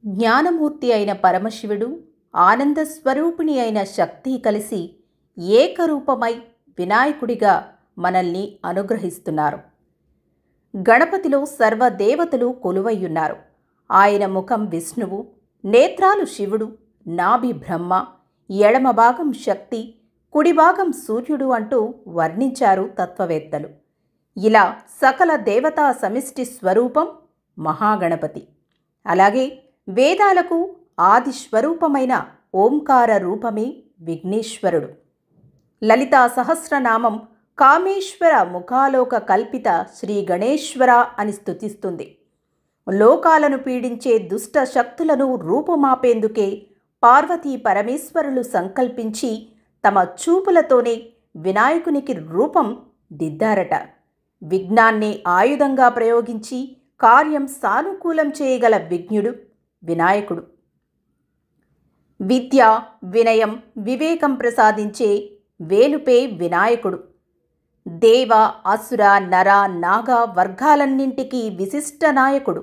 జ్ఞానమూర్తి అయిన పరమశివుడు, ఆనంద స్వరూపిణి అయిన శక్తి కలిసి ఏకరూపమై వినాయకుడిగా మనల్ని అనుగ్రహిస్తున్నారు. గణపతిలో సర్వదేవతలు కొలువయ్యున్నారు. ఆయన ముఖం విష్ణువు, నేత్రాలు శివుడు, నాభి బ్రహ్మ, ఎడమ భాగం శక్తి, కుడిభాగం సూర్యుడు అంటూ వర్ణించారు తత్వవేత్తలు. ఇలా సకల దేవతా సమిష్టి స్వరూపం మహాగణపతి. అలాగే వేదాలకు ఆది స్వరూపమైన ఓంకార రూపమే విఘ్నేశ్వరుడు. లలితా సహస్రనామం కామేశ్వర ముఖాలోక కల్పిత శ్రీ గణేశ్వర అని స్తుతిస్తుంది. లోకాలను పీడించే దుష్ట శక్తులను రూపుమాపేందుకే పార్వతీ పరమేశ్వరులు సంకల్పించి తమ చూపులతోనే వినాయకునికి రూపం దిద్దారట. విఘ్నాన్ని ఆయుధంగా ప్రయోగించి కార్యం సానుకూలం చేయగల విఘ్నుడు వినాయకుడు. విద్య, వినయం, వివేకం ప్రసాదించే వేలుపే వినాయకుడు. దేవ, అసుర, నర, నాగ వర్గాలన్నింటికీ విశిష్ట నాయకుడు.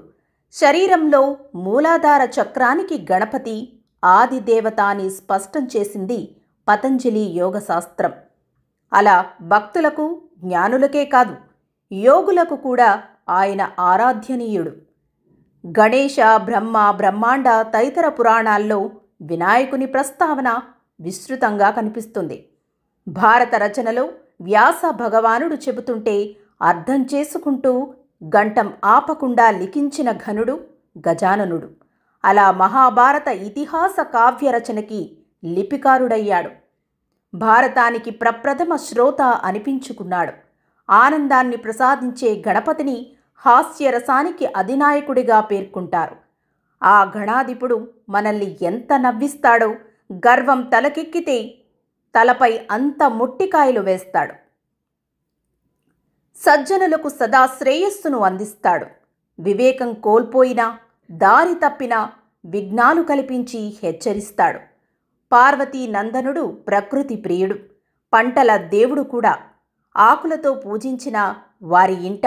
శరీరంలో మూలాధార చక్రానికి గణపతి ఆదిదేవత అని స్పష్టం చేసింది పతంజలి యోగశాస్త్రం. అలా భక్తులకు, జ్ఞానులకే కాదు యోగులకు కూడా ఆయన ఆరాధ్యనీయుడు. గణేశ, బ్రహ్మ, బ్రహ్మాండ తదితర పురాణాల్లో వినాయకుని ప్రస్తావన విస్తృతంగా కనిపిస్తుంది. భారత రచనలో వ్యాస భగవానుడు చెబుతుంటే అర్థం చేసుకుంటూ గంటం ఆపకుండా లిఖించిన ఘనుడు గజాననుడు. అలా మహాభారత ఇతిహాస కావ్య రచనకి లిపికారుడయ్యాడు. భారతానికి ప్రప్రథమ శ్రోత అనిపించుకున్నాడు. ఆనందాన్ని ప్రసాదించే గణపతిని హాస్యరసానికి అధినాయకుడిగా పేర్కొంటారు. ఆ గణాధిపుడు మనల్ని ఎంత నవ్విస్తాడో, గర్వం తలకెక్కితే తలపై అంత మొట్టికాయలు వేస్తాడు. సజ్జనులకు సదా శ్రేయస్సును అందిస్తాడు. వివేకం కోల్పోయినా, దారి తప్పినా విఘ్నాలు కల్పించి హెచ్చరిస్తాడు. పార్వతీ నందనుడు ప్రకృతి ప్రియుడు, పంటల దేవుడు కూడా. ఆకులతో పూజించిన వారి ఇంట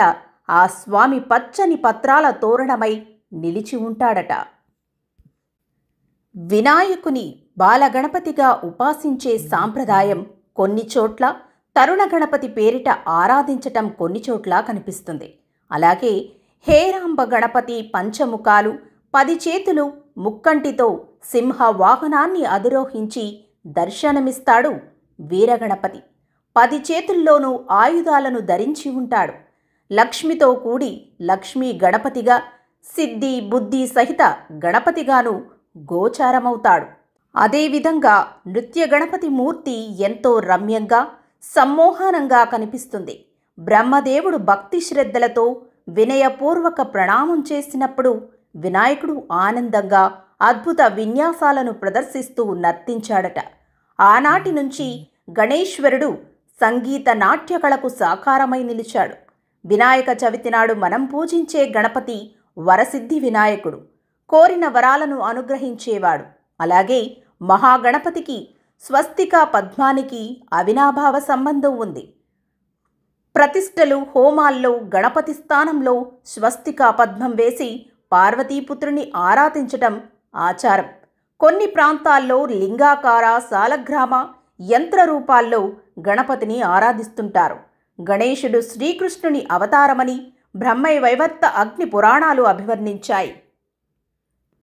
ఆ స్వామి పచ్చని పత్రాల తోరణమై నిలిచి ఉంటాడట. వినాయకుని బాలగణపతిగా ఉపాసించే సాంప్రదాయం కొన్ని చోట్ల, తరుణ గణపతి పేరిట ఆరాధించటం కొన్ని చోట్ల కనిపిస్తుంది. అలాగే హేరాంబ గణపతి పంచముఖాలు, 10 చేతులు, ముక్కంటితో సింహ వాహనాన్ని అధిరోహించి దర్శనమిస్తాడు వీరగణపతి. 10 చేతుల్లోనూ ఆయుధాలను ధరించి ఉంటాడు. లక్ష్మితో కూడి లక్ష్మీ గణపతిగా, సిద్ధి బుద్ధి సహిత గణపతిగాను గోచారమవుతాడు. అదేవిధంగా నృత్య గణపతి మూర్తి ఎంతో రమ్యంగా, సమ్మోహనంగా కనిపిస్తుంది. బ్రహ్మదేవుడు భక్తి శ్రద్ధలతో వినయపూర్వక ప్రణామం చేసినప్పుడు వినాయకుడు ఆనందంగా అద్భుత విన్యాసాలను ప్రదర్శిస్తూ నర్తించాడట. ఆనాటి నుంచి గణేశ్వరుడు సంగీత నాట్యకళకు సాకారమై నిలిచాడు. వినాయక చవితి నాడు మనం పూజించే గణపతి వరసిద్ధి వినాయకుడు, కోరిన వరాలను అనుగ్రహించేవాడు. అలాగే మహాగణపతికి స్వస్తిక పద్మానికి అవినాభావ సంబంధం ఉంది. ప్రతిష్టలు, హోమాల్లో గణపతి స్థానంలో స్వస్తిక పద్మం వేసి పార్వతీపుత్రుని ఆరాధించటం ఆచారం. కొన్ని ప్రాంతాల్లో లింగాకార, సాలగ్రామ, యంత్ర రూపాల్లో గణపతిని ఆరాధిస్తుంటారు. గణేశుడు శ్రీకృష్ణుని అవతారమని బ్రహ్మవైవర్త అగ్ని పురాణాలు అభివర్ణించాయి.